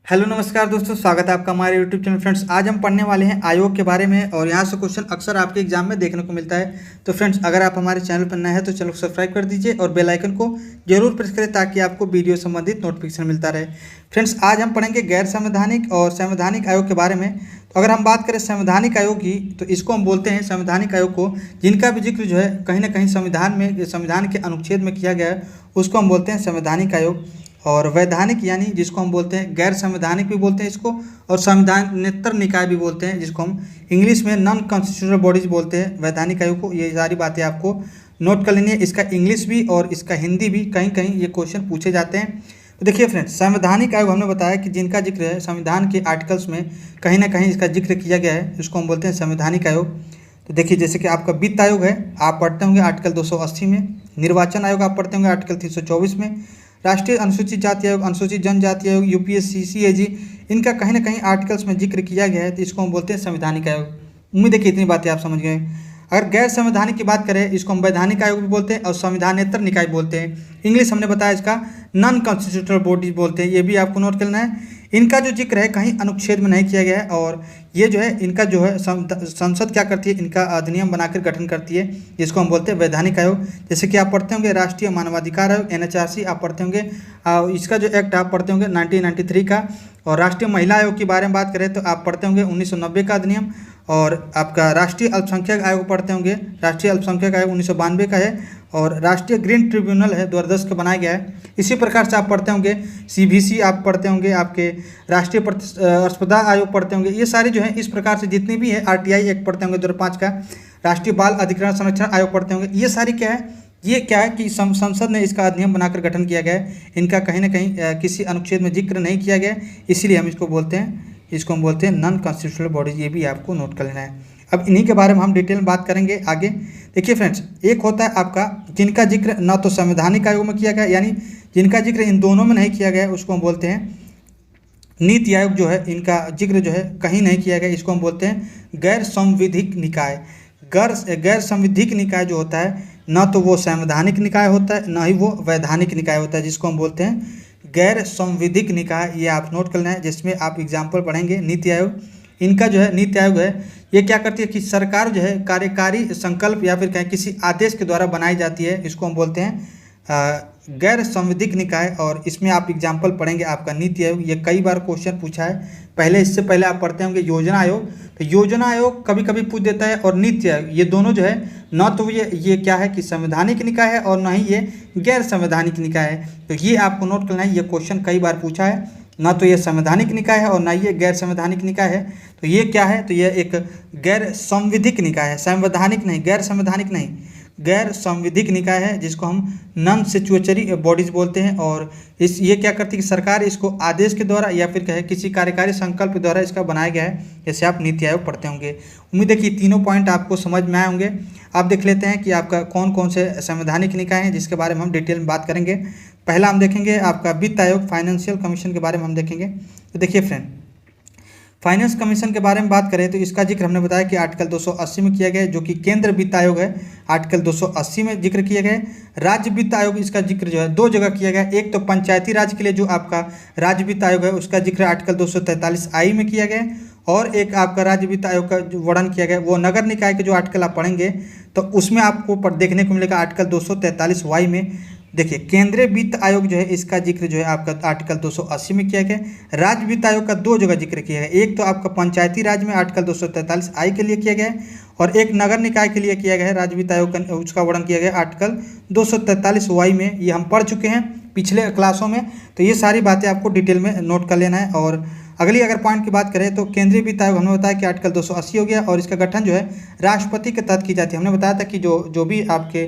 Hello नमस्कार दोस्तों, स्वागत है आपका हमारे यूट्यूब चैनल। फ्रेंड्स, आज हम पढ़ने वाले हैं आयोग के बारे में और यहाँ से क्वेश्चन अक्सर आपके एग्जाम में देखने को मिलता है। तो फ्रेंड्स, अगर आप हमारे चैनल पर नए हैं तो चैनल को सब्सक्राइब कर दीजिए और बेल आइकन को जरूर प्रेस करें ताकि आपको वीडियो संबंधित नोटिफिकेशन मिलता रहे। फ्रेंड्स, आज हम पढ़ेंगे गैर संवैधानिक और संवैधानिक आयोग के बारे में। तो अगर हम बात करें संवैधानिक आयोग की, तो इसको हम बोलते हैं संवैधानिक आयोग को जिनका भी जिक्र जो है कहीं ना कहीं संविधान के अनुच्छेद में किया गया है, उसको हम बोलते हैं संवैधानिक आयोग। और वैधानिक यानी जिसको हम बोलते हैं गैर संवैधानिक भी बोलते हैं इसको, और संविधानेतर निकाय भी बोलते हैं जिसको हम इंग्लिश में नॉन कॉन्स्टिट्यूशनल बॉडीज बोलते हैं वैधानिक आयोग को। ये सारी बातें आपको नोट कर लेनी है। इसका इंग्लिश भी और इसका हिंदी भी कहीं कहीं ये क्वेश्चन पूछे जाते हैं। तो देखिए फ्रेंड्स, संवैधानिक आयोग हमने बताया कि जिनका जिक्र है संविधान के आर्टिकल्स में कहीं ना कहीं इसका जिक्र किया गया है, इसको हम बोलते हैं संवैधानिक आयोग। तो देखिए, जैसे कि आपका वित्त आयोग है, आप पढ़ते होंगे आर्टिकल 280 में। निर्वाचन आयोग आप पढ़ते होंगे आर्टिकल 324 में। राष्ट्रीय अनुसूचित जाति आयोग, अनुसूचित जनजाति आयोग, यूपीएससी, सीएजी, इनका कहीं ना कहीं आर्टिकल्स में जिक्र किया गया है, तो इसको हम बोलते हैं संवैधानिक आयोग। उम्मीद है कि इतनी बातें आप समझ गए। अगर गैर संवैधानिक की बात करें, इसको हम वैधानिक आयोग भी बोलते हैं और संविधानेतर निकाय बोलते हैं। इंग्लिश हमने बताया इसका नॉन कॉन्स्टिट्यूशनल बॉडीज बोलते हैं, ये भी आपको नोट करना है। इनका जो जिक्र है कहीं अनुच्छेद में नहीं किया गया है, और ये जो है इनका जो है संसद क्या करती है, इनका अधिनियम बनाकर गठन करती है, जिसको हम बोलते हैं वैधानिक आयोग। जैसे कि आप पढ़ते होंगे राष्ट्रीय मानवाधिकार आयोग NHRC आप पढ़ते होंगे, इसका जो एक्ट आप पढ़ते होंगे 1993 का। और राष्ट्रीय महिला आयोग के बारे में बात करें तो आप पढ़ते होंगे 1990 का अधिनियम। और आपका राष्ट्रीय अल्पसंख्यक आयोग पढ़ते होंगे, राष्ट्रीय अल्पसंख्यक आयोग 1992 का है। और राष्ट्रीय ग्रीन ट्रिब्यूनल है 2010 का बनाया गया है। इसी प्रकार से आप पढ़ते होंगे CVC आप पढ़ते होंगे, आपके राष्ट्रीय प्रतिस्पर्धा आयोग पढ़ते होंगे। ये सारे जो है इस प्रकार से जितने भी है RTI एक्ट पढ़ते होंगे 2005 का। राष्ट्रीय बाल अधिकार संरक्षण आयोग पढ़ते होंगे। ये सारी क्या है, ये क्या है कि संसद ने इसका अधिनियम बनाकर गठन किया गया है। इनका कहीं ना कहीं किसी अनुच्छेद में जिक्र नहीं किया गया, इसीलिए हम इसको बोलते हैं नॉन कॉन्स्टिट्यूशनल बॉडीज। ये भी आपको नोट कर लेना है। अब इन्हीं के बारे में हम डिटेल में बात करेंगे आगे। देखिए फ्रेंड्स, एक होता है आपका जिनका जिक्र न तो संवैधानिक आयोग में किया गया, यानी जिनका जिक्र इन दोनों में नहीं किया गया, उसको हम बोलते हैं नीति आयोग। जो है इनका जिक्र जो है कहीं नहीं किया गया, इसको हम बोलते हैं गैर संविधिक निकाय। गैर संविधिक निकाय जो होता है, न तो वो संवैधानिक निकाय होता है, न ही वो वैधानिक निकाय होता है, जिसको हम बोलते हैं गैर संविधिक निकाय। ये आप नोट करना है, जिसमें आप एग्जाम्पल पढ़ेंगे नीति आयोग। इनका जो है नीति आयोग है, ये क्या करती है कि सरकार जो है कार्यकारी संकल्प या फिर कहें किसी आदेश के द्वारा बनाई जाती है, इसको हम बोलते हैं गैर संविधिक निकाय। और इसमें आप एग्जाम्पल पढ़ेंगे आपका नीति आयोग। ये कई बार क्वेश्चन पूछा है पहले। इससे पहले आप पढ़ते होंगे योजना आयोग। तो योजना आयोग कभी कभी पूछ देता है, और नीति आयोग, ये दोनों जो है न तो ये क्या है कि संवैधानिक निकाय है और न ही ये गैर संवैधानिक निकाय है। तो ये आपको नोट करना है, ये क्वेश्चन कई बार पूछा है। ना तो ये संवैधानिक निकाय है और ना ये गैर संवैधानिक निकाय है। तो ये क्या है, तो ये एक गैर संविधिक निकाय है, संवैधानिक नहीं, गैर संवैधानिक नहीं, गैर संविधिक निकाय है, जिसको हम नॉन स्टैट्यूटरी बॉडीज बोलते हैं। और ये क्या करती है कि सरकार इसको आदेश के द्वारा या फिर कहे किसी कार्यकारी संकल्प के द्वारा इसका बनाया गया है। जैसे आप नीति आयोग पढ़ते होंगे। उम्मीद है कि तीनों पॉइंट आपको समझ में आए होंगे। आप देख लेते हैं कि आपका कौन कौन से संवैधानिक निकाय हैं, जिसके बारे में हम डिटेल में बात करेंगे। पहला हम देखेंगे आपका वित्त आयोग, फाइनेंशियल कमीशन के बारे में हम देखेंगे। तो देखिए फ्रेंड, फाइनेंस कमीशन के बारे में बात करें तो इसका जिक्र हमने बताया कि आर्टिकल 280 में किया गया है, जो कि केंद्र वित्त आयोग है। आर्टिकल 280 में जिक्र किया गया है। राज्य वित्त आयोग, इसका जिक्र जो है दो जगह किया गया है। एक तो पंचायती राज के लिए जो आपका राज्य वित्त आयोग है, उसका जिक्र आर्टिकल 243I में किया गया है। और एक आपका राज्य वित्त आयोग का जो वर्णन किया गया है वो नगर निकाय के जो आर्टिकल आप पढ़ेंगे तो उसमें आपको देखने को मिलेगा आर्टिकल 243Y में। देखिए, केंद्रीय वित्त आयोग जो है इसका जिक्र जो है आपका आर्टिकल 280 में किया गया। राज्य वित्त आयोग का दो जगह जिक्र किया गया, एक तो आपका पंचायती राज में आर्टिकल 243I के लिए किया गया है, और एक नगर निकाय के लिए किया गया है राज्य वित्त आयोग का, उसका वर्णन किया गया आर्टिकल 243Y में। ये हम पढ़ चुके हैं पिछले क्लासों में। तो ये सारी बातें आपको डिटेल में नोट कर लेना है। और अगली अगर पॉइंट की बात करें तो केंद्रीय वित्त आयोग हमने बताया कि आर्टिकल 280 हो गया, और इसका गठन जो है राष्ट्रपति के तहत की जाती है। हमने बताया था कि जो भी आपके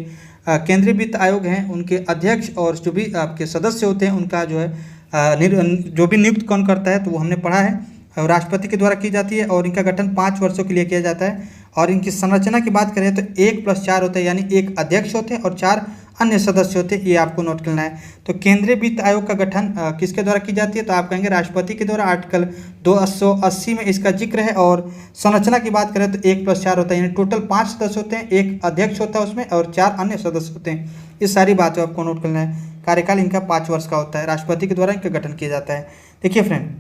केंद्रीय वित्त आयोग हैं उनके अध्यक्ष और जो भी आपके सदस्य होते हैं उनका जो है जो भी नियुक्त कौन करता है, तो वो हमने पढ़ा है, और राष्ट्रपति के द्वारा की जाती है। और इनका गठन 5 वर्षों के लिए किया जाता है। और इनकी संरचना की बात करें तो 1+4 होता है, यानी एक अध्यक्ष होते हैं और 4 अन्य सदस्य होते हैं। ये आपको नोट करना है। तो केंद्रीय वित्त आयोग का गठन किसके द्वारा की जाती है, तो आप कहेंगे राष्ट्रपति के द्वारा। आर्टिकल 280 में इसका जिक्र है। और संरचना की बात करें तो 1+4 होता है, यानी टोटल 5 सदस्य होते हैं, एक अध्यक्ष होता है उसमें और 4 अन्य सदस्य होते हैं। ये सारी बातें आपको नोट करना है। कार्यकाल इनका 5 वर्ष का होता है, राष्ट्रपति के द्वारा इनका गठन किया जाता है। देखिए फ्रेंड,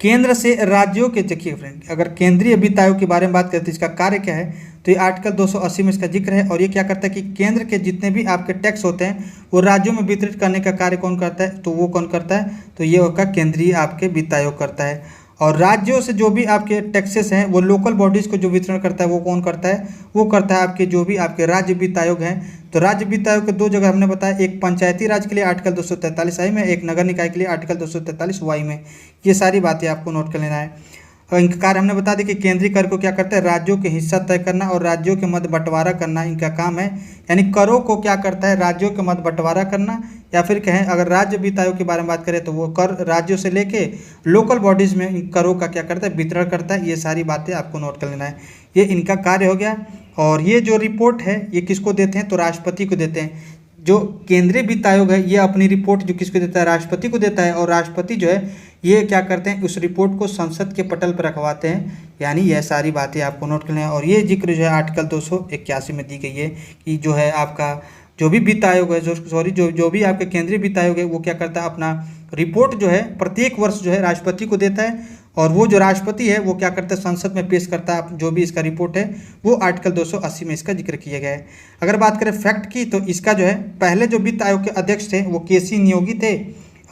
केंद्र से राज्यों के, देखिए फ्रेंड, अगर केंद्रीय वित्त आयोग के बारे में बात करते हैं इसका कार्य क्या है, तो ये आर्टिकल 280 में इसका जिक्र है। और ये क्या करता है कि केंद्र के जितने भी आपके टैक्स होते हैं वो राज्यों में वितरित करने का कार्य कौन करता है, तो वो कौन करता है, तो ये होगा केंद्रीय आपके वित्त आयोग करता है। और राज्यों से जो भी आपके टैक्सेस हैं वो लोकल बॉडीज़ को जो वितरण करता है वो कौन करता है, वो करता है आपके जो भी आपके राज्य वित्त आयोग हैं। तो राज्य वित्त आयोग के दो जगह हमने बताया, एक पंचायती राज के लिए आर्टिकल 243 आई में, एक नगर निकाय के लिए आर्टिकल 243 वाई में। ये सारी बातें आपको नोट कर लेना है। और इनका कार्य हमने बता दिया कि केंद्रीय कर को क्या करता है, राज्यों के हिस्सा तय करना और राज्यों के मध्य बंटवारा करना इनका काम है। यानी करों को क्या करता है, राज्यों के मध्य बंटवारा करना, या फिर कहें अगर राज्य वित्त आयोग के बारे में बात करें तो वो कर राज्यों से लेके लोकल बॉडीज़ में इन करों का क्या करता है, वितरण करता है। ये सारी बातें आपको नोट कर लेना है। ये इनका कार्य हो गया। और ये जो रिपोर्ट है ये किसको देते हैं, तो राष्ट्रपति को देते हैं। जो केंद्रीय वित्त आयोग है ये अपनी रिपोर्ट जो किसको देता है, राष्ट्रपति को देता है। और राष्ट्रपति जो है ये क्या करते हैं, उस रिपोर्ट को संसद के पटल पर रखवाते हैं। यानी यह सारी बातें आपको नोट करनी है। और ये जिक्र जो है आर्टिकल 281 में दी गई है कि जो है आपका जो भी वित्त आयोग है, जो भी आपके केंद्रीय वित्त आयोग है वो क्या करता है, अपना रिपोर्ट जो है प्रत्येक वर्ष जो है राष्ट्रपति को देता है। और वो जो राष्ट्रपति है वो क्या करता है, संसद में पेश करता है जो भी इसका रिपोर्ट है, वो आर्टिकल 280 में इसका जिक्र किया गया है। अगर बात करें फैक्ट की, तो इसका जो है पहले जो वित्त आयोग के अध्यक्ष थे वो केसी नियोगी थे।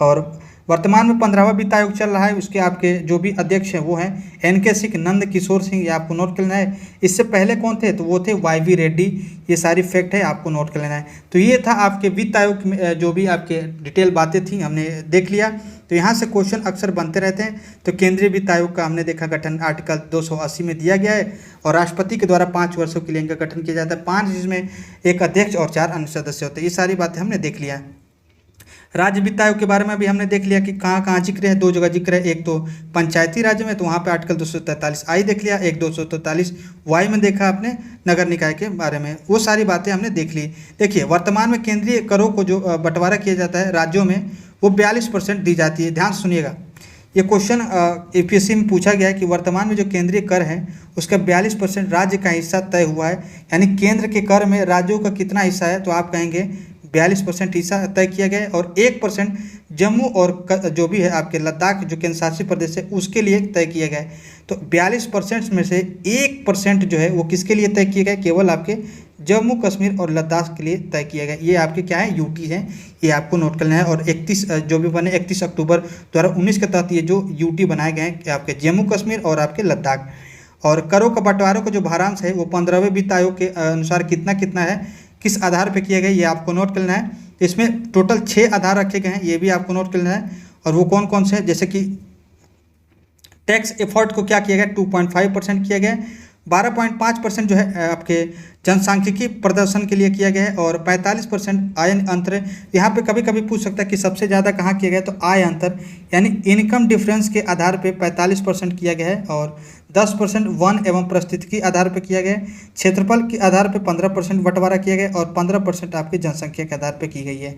और वर्तमान में 15वां वित्त आयोग चल रहा है, उसके आपके जो भी अध्यक्ष हैं वो हैं एनके सिंह, नंद किशोर सिंह, ये आपको नोट कर लेना है। इससे पहले कौन थे, तो वो थे वाईवी रेड्डी। ये सारी फैक्ट है, आपको नोट कर लेना है। तो ये था आपके वित्त आयोग में जो भी आपके डिटेल बातें थी हमने देख लिया। तो यहाँ से क्वेश्चन अक्सर बनते रहते हैं। तो केंद्रीय वित्त आयोग का हमने देखा गठन आर्टिकल 280 में दिया गया है और राष्ट्रपति के द्वारा 5 वर्षों के लिए इनका गठन किया जाता है। 5 जिसमें एक अध्यक्ष और 4 अन्य सदस्य होते हैं। ये सारी बातें हमने देख लिया। राज्य वित्त आयोग के बारे में भी हमने देख लिया कि कहाँ कहाँ जिक्र है, 2 जगह जिक्र है। एक तो पंचायती राज्य में, तो वहाँ पे आर्टिकल 243 आई देख लिया, एक 243 वाई में देखा आपने नगर निकाय के बारे में। वो सारी बातें हमने देख ली। देखिए वर्तमान में केंद्रीय करों को जो बंटवारा किया जाता है राज्यों में, वो 42% दी जाती है। ध्यान सुनिएगा, ये क्वेश्चन यूपीएससी में पूछा गया है कि वर्तमान में जो केंद्रीय कर है उसका 42% राज्य का हिस्सा तय हुआ है। यानी केंद्र के कर में राज्यों का कितना हिस्सा है, तो आप कहेंगे 42% हिस्सा तय किया गया है। और 1% जम्मू और जो भी है आपके लद्दाख जो केंद्र शासित प्रदेश है उसके लिए तय किया गया है। तो 42% में से 1% जो है वो किसके लिए तय किया गया, केवल आपके जम्मू कश्मीर और लद्दाख के लिए तय किया गया। ये आपके क्या है, यूटी है, ये आपको नोट करना है। और 31 जो भी बने 31 अक्टूबर 2019 के तहत ये जो यूटी बनाए गए हैं आपके जम्मू कश्मीर और आपके लद्दाख। और करों का बंटवारे का जो भारांश है वो 15वें वित्त आयोग के अनुसार कितना कितना है, किस आधार पर किया गया, ये आपको नोट करना है। इसमें टोटल 6 आधार रखे गए हैं, ये भी आपको नोट करना है। और वो कौन कौन से हैं, जैसे कि टैक्स एफर्ट को क्या किया गया, 2.5% किया गया। 12.5% जो है आपके जनसांख्यिकी प्रदर्शन के लिए किया गया है। और 45% आय अंतर, यहाँ पे कभी कभी पूछ सकता है कि सबसे ज़्यादा कहाँ किया गया, तो आय अंतर यानी इनकम डिफरेंस के आधार पे 45% किया गया है। और 10% वन एवं परिस्थिति के आधार पर किया गया है। क्षेत्रफल के आधार पर 15% बंटवारा किया गया और 15% आपकी जनसंख्या के आधार पर की गई है।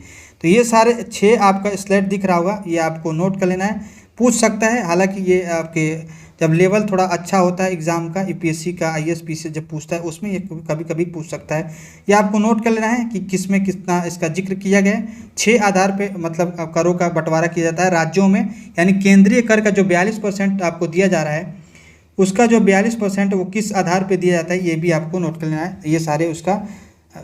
तो ये सारे 6 आपका स्लाइड दिख रहा होगा, ये आपको नोट कर लेना है। पूछ सकता है, हालांकि ये आपके जब लेवल थोड़ा अच्छा होता है एग्जाम का, यूपीएससी का आईएएस से जब पूछता है उसमें ये कभी कभी पूछ सकता है। ये आपको नोट कर लेना है कि किस में कितना इसका जिक्र किया गया है। 6 आधार पे मतलब करों का बंटवारा किया जाता है राज्यों में। यानी केंद्रीय कर का जो 42% आपको दिया जा रहा है, उसका जो 42% वो किस आधार पर दिया जाता है, ये भी आपको नोट कर लेना है। ये सारे उसका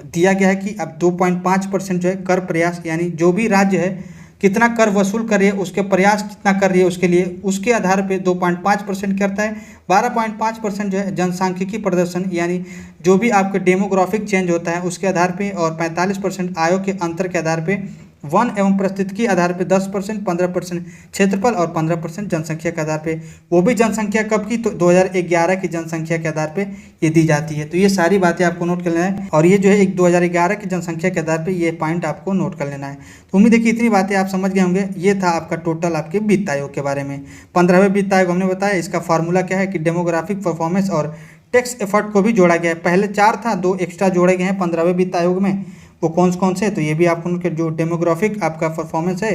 दिया गया है कि अब 2.5% जो है कर प्रयास, यानी जो भी राज्य है कितना कर वसूल कर रही है, उसके प्रयास कितना कर रही है उसके लिए, उसके आधार पे 2.5% करता है। 12.5% जो है जनसांख्यिकी प्रदर्शन, यानी जो भी आपके डेमोग्राफिक चेंज होता है उसके आधार पे। और 45% आयों के अंतर के आधार पे। वन एवं परिस्थिति के आधार पे 10%, 15% क्षेत्रफल और 15% जनसंख्या के आधार पे। वो भी जनसंख्या कब की, तो 2011 की जनसंख्या के आधार पे ये दी जाती है। तो ये सारी बातें आपको नोट कर लेना है। और ये जो है 2011 की जनसंख्या के आधार पे ये पॉइंट आपको नोट कर लेना है। तो उम्मीद है कि इतनी बातें आप समझ गए होंगे। ये था आपका टोटल आपके वित्त आयोग के बारे में। 15वें वित्त आयोग हमने बताया, इसका फार्मूला क्या है कि डेमोग्राफिक परफॉर्मेंस और टैक्स एफर्ट को भी जोड़ा गया है। पहले 4 था, 2 एक्स्ट्रा जोड़े गए हैं 15वें वित्त आयोग में। वो कौन से, तो ये भी आपको उनके जो डेमोग्राफिक आपका परफॉर्मेंस है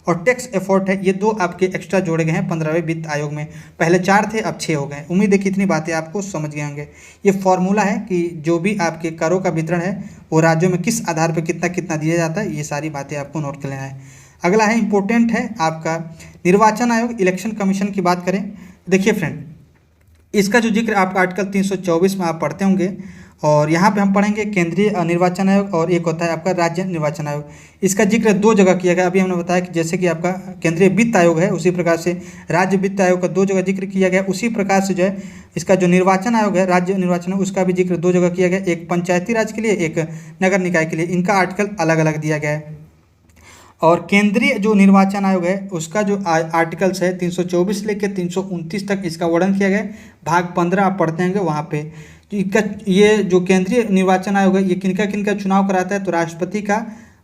और टैक्स एफर्ट है, ये 2 आपके एक्स्ट्रा जोड़े गए हैं 15वें वित्त आयोग में। पहले 4 थे, अब 6 हो गए। उम्मीद है कि इतनी बातें आपको समझ गए होंगे। ये फॉर्मूला है कि जो भी आपके करों का वितरण है वो राज्यों में किस आधार पर कितना कितना दिया जाता है, ये सारी बातें आपको नोट कर लेना है। अगला है इंपॉर्टेंट है आपका निर्वाचन आयोग इलेक्शन कमीशन की बात करें, देखिए फ्रेंड, इसका जो जिक्र आप आर्टिकल 324 में आप पढ़ते होंगे, और यहाँ पे हम पढ़ेंगे केंद्रीय निर्वाचन आयोग और एक होता है आपका राज्य निर्वाचन आयोग। इसका जिक्र दो जगह किया गया। अभी हमने बताया कि जैसे कि आपका केंद्रीय वित्त आयोग है, उसी प्रकार से राज्य वित्त आयोग का दो जगह जिक्र किया गया। उसी प्रकार से जो है इसका जो निर्वाचन आयोग है, राज्य निर्वाचन आयोग, उसका भी जिक्र दो जगह किया गया, एक पंचायती राज के लिए, एक नगर निकाय के लिए। इनका आर्टिकल अलग अलग दिया गया है। और केंद्रीय जो निर्वाचन आयोग है उसका जो आर्टिकल्स है 324 लेकर 329 तक इसका वर्णन किया गया है। भाग 15 आप पढ़ते होंगे वहाँ पे। ये जो केंद्रीय निर्वाचन आयोग है ये किनका किनका चुनाव कराता है, तो राष्ट्रपति का,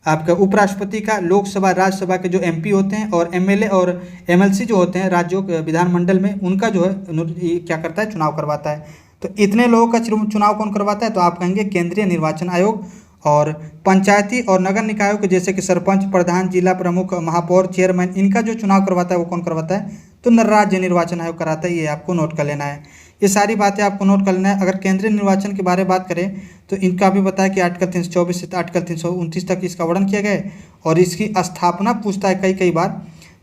आपका उपराष्ट्रपति का, लोकसभा राज्यसभा के जो एमपी होते हैं, और एमएलए और एमएलसी जो होते हैं राज्यों के विधानमंडल में, उनका जो है क्या करता है, चुनाव करवाता है। तो इतने लोगों का चुनाव कौन करवाता है, तो आप कहेंगे केंद्रीय निर्वाचन आयोग। और पंचायती और नगर निकायों के जैसे कि सरपंच, प्रधान, जिला प्रमुख, महापौर, चेयरमैन, इनका जो चुनाव करवाता है वो कौन करवाता है, तो राज्य निर्वाचन आयोग कराता है। ये आपको नोट कर लेना है। ये सारी बातें आपको नोट कर लेना है। अगर केंद्रीय निर्वाचन के बारे में बात करें तो इनका भी बताया कि आर्टिकल 324 से आर्टिकल 329 तक इसका वर्णन किया गया है। और इसकी स्थापना पूछता है कई बार,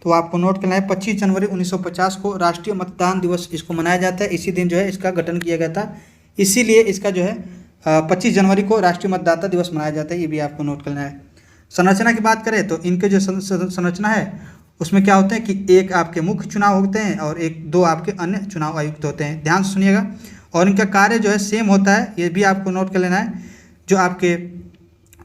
तो आपको नोट करना है 25 जनवरी 1950 को राष्ट्रीय मतदान दिवस इसको मनाया जाता है। इसी दिन जो है इसका गठन किया गया था, इसीलिए इसका जो है 25 जनवरी को राष्ट्रीय मतदाता दिवस मनाया जाता है। ये भी आपको नोट करना है। संरचना की बात करें तो इनके जो संरचना है उसमें क्या होते हैं कि एक आपके मुख्य चुनाव होते हैं और दो आपके अन्य चुनाव आयुक्त होते हैं। ध्यान से सुनिएगा। और इनका कार्य जो है सेम होता है, ये भी आपको नोट कर लेना है। जो आपके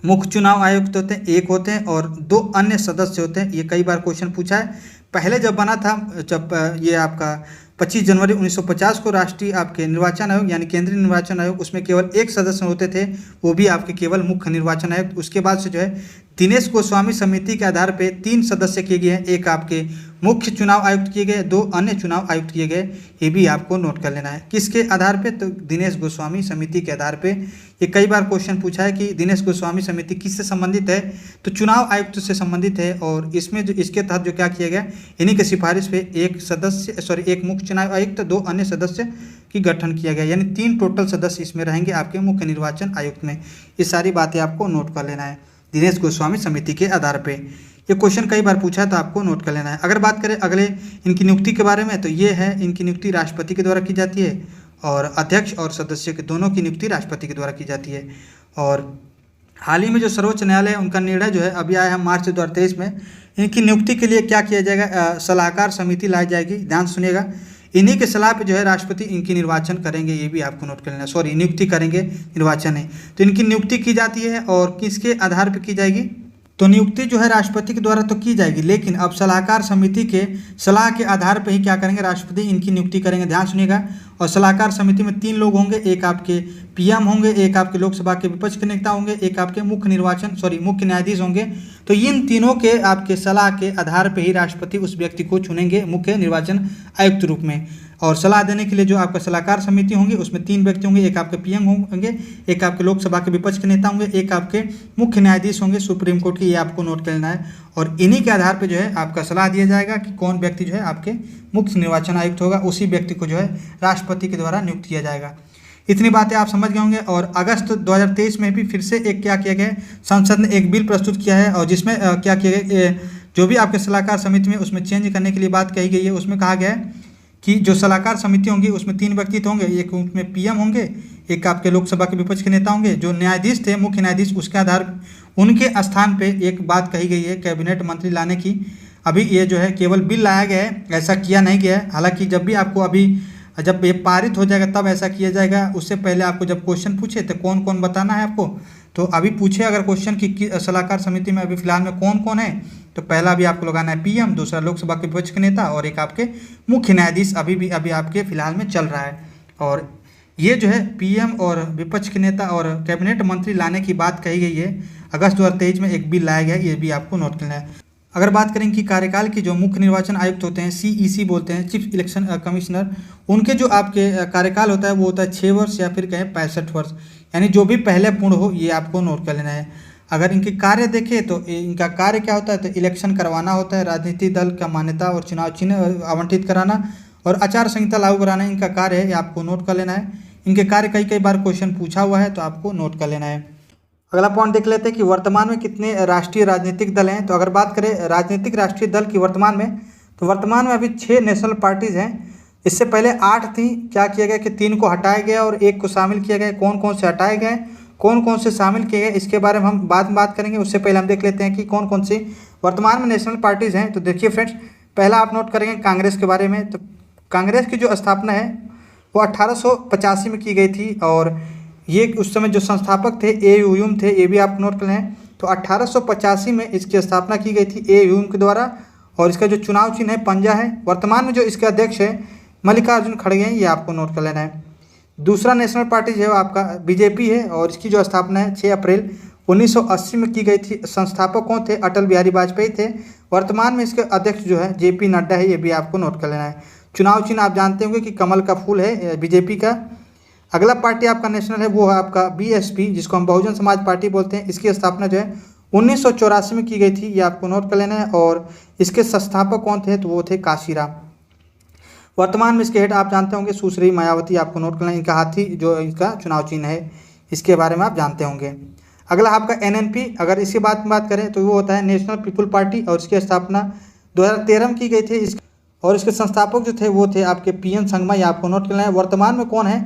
मुख्य चुनाव आयुक्त होते हैं एक होते हैं और दो अन्य सदस्य होते हैं। ये कई बार क्वेश्चन पूछा है। पहले जब बना था, जब ये आपका 25 जनवरी 1950 को राष्ट्रीय आपके निर्वाचन आयोग यानी केंद्रीय निर्वाचन आयोग, उसमें केवल एक सदस्य होते थे, वो भी आपके केवल मुख्य निर्वाचन आयुक्त। उसके बाद से जो है दिनेश गोस्वामी समिति के आधार पे 3 सदस्य किए गए हैं। एक आपके मुख्य चुनाव आयुक्त किए गए, 2 अन्य चुनाव आयुक्त किए गए। ये भी आपको नोट कर लेना है। किसके आधार पे, तो दिनेश गोस्वामी समिति के आधार पे। ये कई बार क्वेश्चन पूछा है कि दिनेश गोस्वामी समिति किससे संबंधित है, तो चुनाव आयुक्त से संबंधित है। और इसमें जो इसके तहत जो क्या किया गया, इन्हीं की सिफारिश पे एक मुख्य चुनाव आयुक्त, 2 अन्य सदस्य की गठन किया गया, यानी 3 टोटल सदस्य इसमें रहेंगे आपके मुख्य निर्वाचन आयुक्त में। ये सारी बातें आपको नोट कर लेना है दिनेश गोस्वामी समिति के आधार पे। ये क्वेश्चन कई बार पूछा है तो आपको नोट कर लेना है। अगर बात करें अगले इनकी नियुक्ति के बारे में, तो ये है इनकी नियुक्ति राष्ट्रपति के द्वारा की जाती है और अध्यक्ष और सदस्य के दोनों की नियुक्ति राष्ट्रपति के द्वारा की जाती है। और हाल ही में जो सर्वोच्च न्यायालय उनका निर्णय जो है अभी आया है मार्च 2023 में, इनकी नियुक्ति के लिए क्या किया जाएगा, सलाहकार समिति लाई जाएगी। ध्यान सुनिएगा। इन्हीं के सलाह पे जो है राष्ट्रपति इनकी निर्वाचन करेंगे। ये भी आपको नोट कर लेना, सॉरी नियुक्ति करेंगे, निर्वाचन है। तो इनकी नियुक्ति की जाती है और किसके आधार पर की जाएगी, तो नियुक्ति जो है राष्ट्रपति के द्वारा तो की जाएगी, लेकिन अब सलाहकार समिति के सलाह के आधार पर ही क्या करेंगे, राष्ट्रपति इनकी नियुक्ति करेंगे। ध्यान सुनिएगा। और सलाहकार समिति में 3 लोग होंगे, एक आपके पीएम होंगे, एक आपके लोकसभा के विपक्ष के नेता होंगे, एक आपके मुख्य न्यायाधीश होंगे। तो इन तीनों के आपके सलाह के आधार पर ही राष्ट्रपति उस व्यक्ति को चुनेंगे मुख्य निर्वाचन आयुक्त रूप में। और सलाह देने के लिए जो आपका सलाहकार समिति होंगे उसमें 3 व्यक्ति होंगे, एक आपके पीएम होंगे, एक आपके लोकसभा के विपक्ष के नेता होंगे, एक आपके मुख्य न्यायाधीश होंगे सुप्रीम कोर्ट के। ये आपको नोट कर लेना है। और इन्हीं के आधार पर जो है आपका सलाह दिया जाएगा कि कौन व्यक्ति जो है आपके मुख्य निर्वाचन आयुक्त होगा, उसी व्यक्ति को जो है राष्ट्रपति के द्वारा नियुक्त किया जाएगा। इतनी बातें आप समझ गए होंगे। और अगस्त 2023 में भी फिर से एक क्या किया गया, संसद ने एक बिल प्रस्तुत किया है और जिसमें क्या किया गया, जो भी आपके सलाहकार समिति में उसमें चेंज करने के लिए बात कही गई है। उसमें कहा गया है कि जो सलाहकार समिति होंगी उसमें 3 व्यक्ति तो होंगे, एक उसमें पीएम होंगे, एक आपके लोकसभा के विपक्ष के नेता होंगे, जो न्यायाधीश थे मुख्य न्यायाधीश, उसके आधार उनके स्थान पे एक बात कही गई है कैबिनेट मंत्री लाने की। अभी ये जो है केवल बिल लाया गया है, ऐसा किया नहीं गया है। हालांकि जब भी आपको अभी जब ये पारित हो जाएगा तब ऐसा किया जाएगा। उससे पहले आपको जब क्वेश्चन पूछे तो कौन कौन बताना है आपको, तो अभी पूछे अगर क्वेश्चन की सलाहकार समिति में अभी फिलहाल में कौन कौन है, तो पहला भी आपको लगाना है पीएम, दूसरा लोकसभा के विपक्ष के नेता और एक आपके मुख्य न्यायाधीश अभी आपके फिलहाल में चल रहा है। और ये जो है पीएम और विपक्ष के नेता और कैबिनेट मंत्री लाने की बात कही गई है। अगस्त 2023 में एक बिल लाया गया है, ये भी आपको नोट करना है। अगर बात करें कि कार्यकाल की जो मुख्य निर्वाचन आयुक्त होते हैं, सीईसी बोलते हैं, चीफ इलेक्शन कमिश्नर, उनके जो आपके कार्यकाल होता है वो होता है 6 वर्ष या फिर कहें 65 वर्ष, यानी जो भी पहले पूर्ण हो, ये आपको नोट कर लेना है। अगर इनके कार्य देखें तो इनका कार्य क्या होता है, तो इलेक्शन करवाना होता है, राजनीतिक दल का मान्यता और चुनाव चिन्ह आवंटित कराना और आचार संहिता लागू कराना इनका कार्य है, ये आपको नोट कर लेना है। इनके कार्य कई बार क्वेश्चन पूछा हुआ है तो आपको नोट कर लेना है। अगला पॉइंट देख लेते हैं कि वर्तमान में कितने राष्ट्रीय राजनीतिक दल हैं। तो अगर बात करें राजनीतिक राष्ट्रीय दल की वर्तमान में, तो वर्तमान में अभी 6 नेशनल पार्टीज़ हैं। इससे पहले 8 थी। क्या किया गया कि 3 को हटाया गया और 1 को शामिल किया गया। कौन कौन से हटाए गए, कौन कौन से शामिल किए गए, इसके बारे में हम बाद में बात करेंगे। उससे पहले हम देख लेते हैं कि कौन कौन सी वर्तमान में नेशनल पार्टीज़ हैं। तो देखिए फ्रेंड्स, पहला आप नोट करेंगे कांग्रेस के बारे में। तो कांग्रेस की जो स्थापना है वो 1885 में की गई थी और ये उस समय जो संस्थापक थे ए ह्यूम थे, ये भी आप नोट कर लें। तो 1885 में इसकी स्थापना की गई थी ए ह्यूम के द्वारा और इसका जो चुनाव चिन्ह है पंजा है। वर्तमान में जो इसके अध्यक्ष है मल्लिकार्जुन खड़गे हैं, ये आपको नोट कर लेना है। दूसरा नेशनल पार्टी जो है आपका बीजेपी है और इसकी जो स्थापना है 6 अप्रैल 1980 में की गई थी। संस्थापक कौन थे? अटल बिहारी वाजपेयी थे। वर्तमान में इसके अध्यक्ष जो है जेपी नड्डा है, ये भी आपको नोट कर लेना है। चुनाव चिन्ह आप जानते होंगे कि कमल का फूल है बीजेपी का। अगला पार्टी आपका नेशनल है वो है आपका बीएसपी, जिसको हम बहुजन समाज पार्टी बोलते हैं। इसकी स्थापना जो है 1984 में की गई थी, ये आपको नोट कर लेना है। और इसके संस्थापक कौन थे? तो वो थे काशीराम। वर्तमान में इसके हेड आप जानते होंगे सुश्री मायावती, आपको नोट करना है। इनका हाथी जो इनका चुनाव चिन्ह है, इसके बारे में आप जानते होंगे। अगला आपका एनएनपी, अगर इसके बात करें तो वो होता है नेशनल पीपुल पार्टी और इसकी स्थापना 2013 में की गई थी। और इसके संस्थापक जो थे वो थे आपके पीएन संगमा, ये आपको नोट करना है। वर्तमान में कौन है?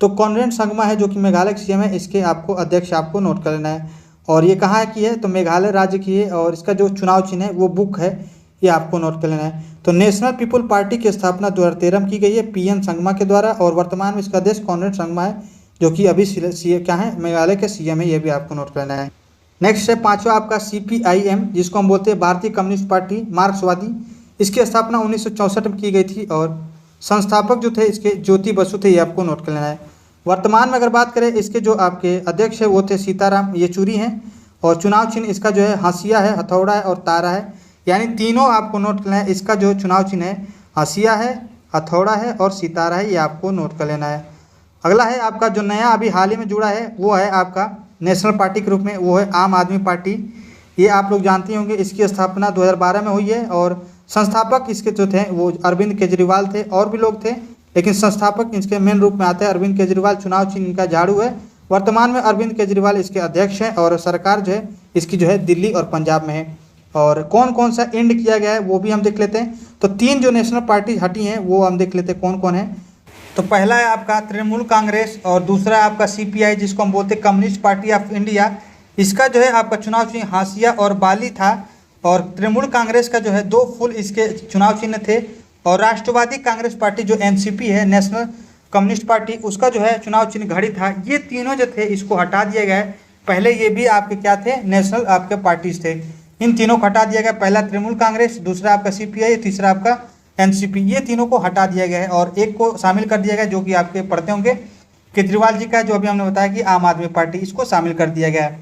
तो कॉनरेड संगमा है, जो कि मेघालय के सीएम है। इसके आपको अध्यक्ष आपको नोट कर लेना है। और ये कहाँ की है? तो मेघालय राज्य की है और इसका जो चुनाव चिन्ह है वो बुक है, ये आपको नोट कर लेना है। तो नेशनल पीपुल पार्टी की स्थापना 2013 में की गई है पीएन संगमा के द्वारा और वर्तमान में इसका अध्यक्ष कॉनरेड संगमा है, जो कि अभी क्या है मेघालय के सीएम है, ये भी आपको नोट करना है। नेक्स्ट है पांचवा आपका सीपीआईएम, जिसको हम बोलते हैं भारतीय कम्युनिस्ट पार्टी मार्क्सवादी। इसकी स्थापना 1964 में की गई थी और संस्थापक जो थे इसके ज्योति बसु थे, ये आपको नोट कर लेना है। वर्तमान में अगर बात करें इसके जो आपके अध्यक्ष है वो थे सीताराम येचुरी हैं और चुनाव चिन्ह इसका जो है हंसिया है, हथौड़ा है और तारा है, यानी तीनों आपको नोट कर लेना है। इसका जो चुनाव चिन्ह है हंसिया है, हथौड़ा है और सितारा है, ये आपको नोट कर लेना है। अगला है आपका जो नया अभी हाल ही में जुड़ा है वो है आपका नेशनल पार्टी के रूप में, वो है आम आदमी पार्टी। ये आप लोग जानते होंगे, इसकी स्थापना 2012 में हुई है और संस्थापक इसके जो थे वो अरविंद केजरीवाल थे। और भी लोग थे लेकिन संस्थापक इसके मेन रूप में आते हैं अरविंद केजरीवाल। चुनाव चिन्ह इनका झाड़ू है। वर्तमान में अरविंद केजरीवाल इसके अध्यक्ष हैं और सरकार जो है इसकी जो है दिल्ली और पंजाब में है। और कौन कौन सा एंड किया गया है वो भी हम देख लेते हैं। तो 3 जो नेशनल पार्टी हटी हैं वो हम देख लेते हैं कौन कौन है। तो पहला है आपका तृणमूल कांग्रेस और दूसरा है आपका सीपीआई, जिसको हम बोलते हैं कम्युनिस्ट पार्टी ऑफ इंडिया। इसका जो है आपका चुनाव चिन्ह हाशिया और बाली था और तृणमूल कांग्रेस का जो है 2 फूल इसके चुनाव चिन्ह थे। और राष्ट्रवादी कांग्रेस पार्टी जो एनसीपी है, नेशनल कम्युनिस्ट पार्टी, उसका जो है चुनाव चिन्ह घड़ी था। ये तीनों जो थे इसको हटा दिया गया है। पहले ये भी आपके क्या थे? नेशनल आपके पार्टीज थे। इन तीनों को हटा दिया गया। पहला तृणमूल कांग्रेस, दूसरा आपका सीपीआई, तीसरा आपका एनसीपी। ये तीनों को हटा दिया गया है और एक को शामिल कर दिया गया जो कि आपके पढ़ते होंगे केजरीवाल जी का, जो अभी हमने बताया कि आम आदमी पार्टी, इसको शामिल कर दिया गया है।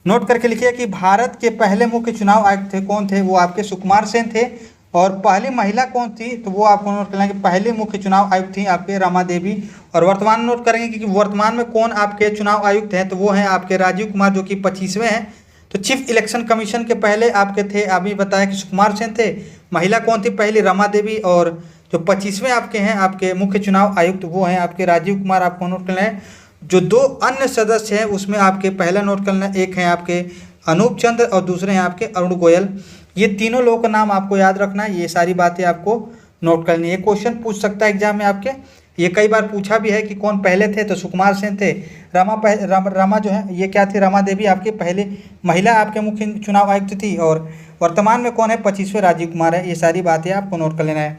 नोट करके लिखिए कि भारत के पहले मुख्य चुनाव आयुक्त थे कौन थे? वो आपके सुकुमार सेन थे। और पहली महिला कौन थी? तो वो आपको नोट करना है कि पहले मुख्य चुनाव आयुक्त थी आपके रमा देवी। और वर्तमान नोट करेंगे कि वर्तमान में कौन आपके चुनाव आयुक्त हैं, तो वो हैं आपके राजीव कुमार, जो कि 25वें हैं। तो चीफ इलेक्शन कमीशन के पहले आपके थे, अभी बताया कि सुकुमार सेन थे। महिला कौन थी? पहली रमा देवी। और जो 25वें आपके हैं आपके मुख्य चुनाव आयुक्त वो हैं आपके राजीव कुमार, आपको नोट करना है। जो 2 अन्य सदस्य हैं उसमें आपके पहला नोट करना, एक है आपके अनूप चंद्र और दूसरे हैं आपके अरुण गोयल। ये तीनों लोगों का नाम आपको याद रखना है। ये सारी बातें आपको नोट करनी है। क्वेश्चन पूछ सकता है एग्जाम में आपके, ये कई बार पूछा भी है कि कौन पहले थे, तो सुकुमार सेन थे। रमा जो है ये क्या थी? रमा देवी आपके पहले महिला आपके मुख्य चुनाव आयुक्त थी। और वर्तमान में कौन है? 25वें राजीव कुमार है। ये सारी बातें आपको नोट कर लेना है।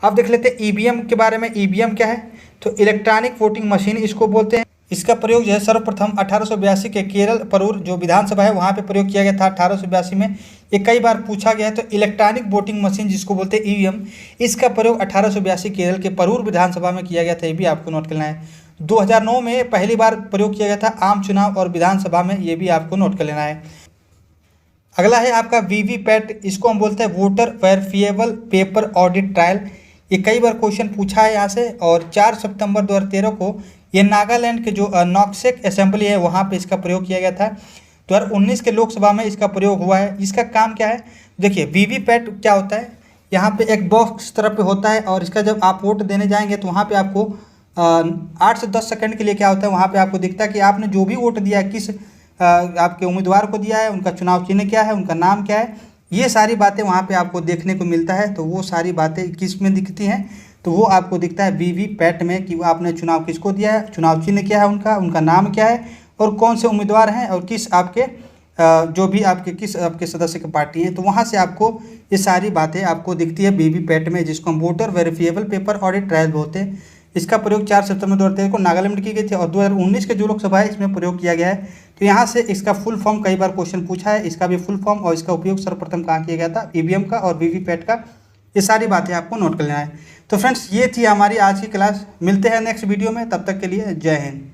अब देख लेते हैं ईवीएम के बारे में। ईवीएम क्या है? तो इलेक्ट्रॉनिक वोटिंग मशीन इसको बोलते हैं। इसका प्रयोग जो है सर्वप्रथम 1882 के केरल परूर जो विधानसभा है वहाँ पे प्रयोग किया गया था 1882 में। ये कई बार पूछा गया है। तो इलेक्ट्रॉनिक वोटिंग मशीन जिसको बोलते हैं ईवीएम, इसका प्रयोग 1882 केरल के परूर विधानसभा में किया गया था। ये भी आपको नोट करना है। 2009 में पहली बार प्रयोग किया गया था आम चुनाव और विधानसभा में, ये भी आपको नोट कर लेना है। अगला है आपका वीवीपैट, इसको हम बोलते हैं voter verifiable paper audit trial. ये कई बार क्वेश्चन पूछा है यहाँ से। और 4 सितंबर 2013 को ये नागालैंड के जो नॉक्सेक असेंबली है वहाँ पे इसका प्रयोग किया गया था। 2019 के लोकसभा में इसका प्रयोग हुआ है। इसका काम क्या है? देखिए वीवीपैट क्या होता है, यहाँ पे एक बॉक्स तरफ पे होता है और इसका जब आप वोट देने जाएंगे तो वहाँ पे आपको 8 से 10 सेकंड के लिए क्या होता है, वहाँ पे आपको दिखता है कि आपने जो भी वोट दिया है किस आपके उम्मीदवार को दिया है, उनका चुनाव चिन्ह क्या है, उनका नाम क्या है, ये सारी बातें वहाँ पे आपको देखने को मिलता है। तो वो सारी बातें किस में दिखती हैं, तो वो आपको दिखता है वीवीपैट में कि आपने चुनाव किसको दिया है, चुनाव चिन्ह क्या है उनका नाम क्या है और कौन से उम्मीदवार हैं और किस आपके जो भी आपके किस आपके सदस्य की पार्टी है। तो वहाँ से आपको ये सारी बातें आपको दिखती है वीवीपैट में, जिसको हम voter verifiable paper audit trial बोलते हैं। इसका प्रयोग 4 सितंबर 2023 को नागालैंड में की गई थी और 2019 के जो लोकसभा है इसमें प्रयोग किया गया है। तो यहाँ से इसका फुल फॉर्म कई बार क्वेश्चन पूछा है, इसका भी फुल फॉर्म और इसका उपयोग सर्वप्रथम कहाँ किया गया था, ईवीएम का और वीवीपैट का। ये सारी बातें आपको नोट कर लेना है। तो फ्रेंड्स ये थी हमारी आज की क्लास, मिलते हैं नेक्स्ट वीडियो में, तब तक के लिए जय हिंद।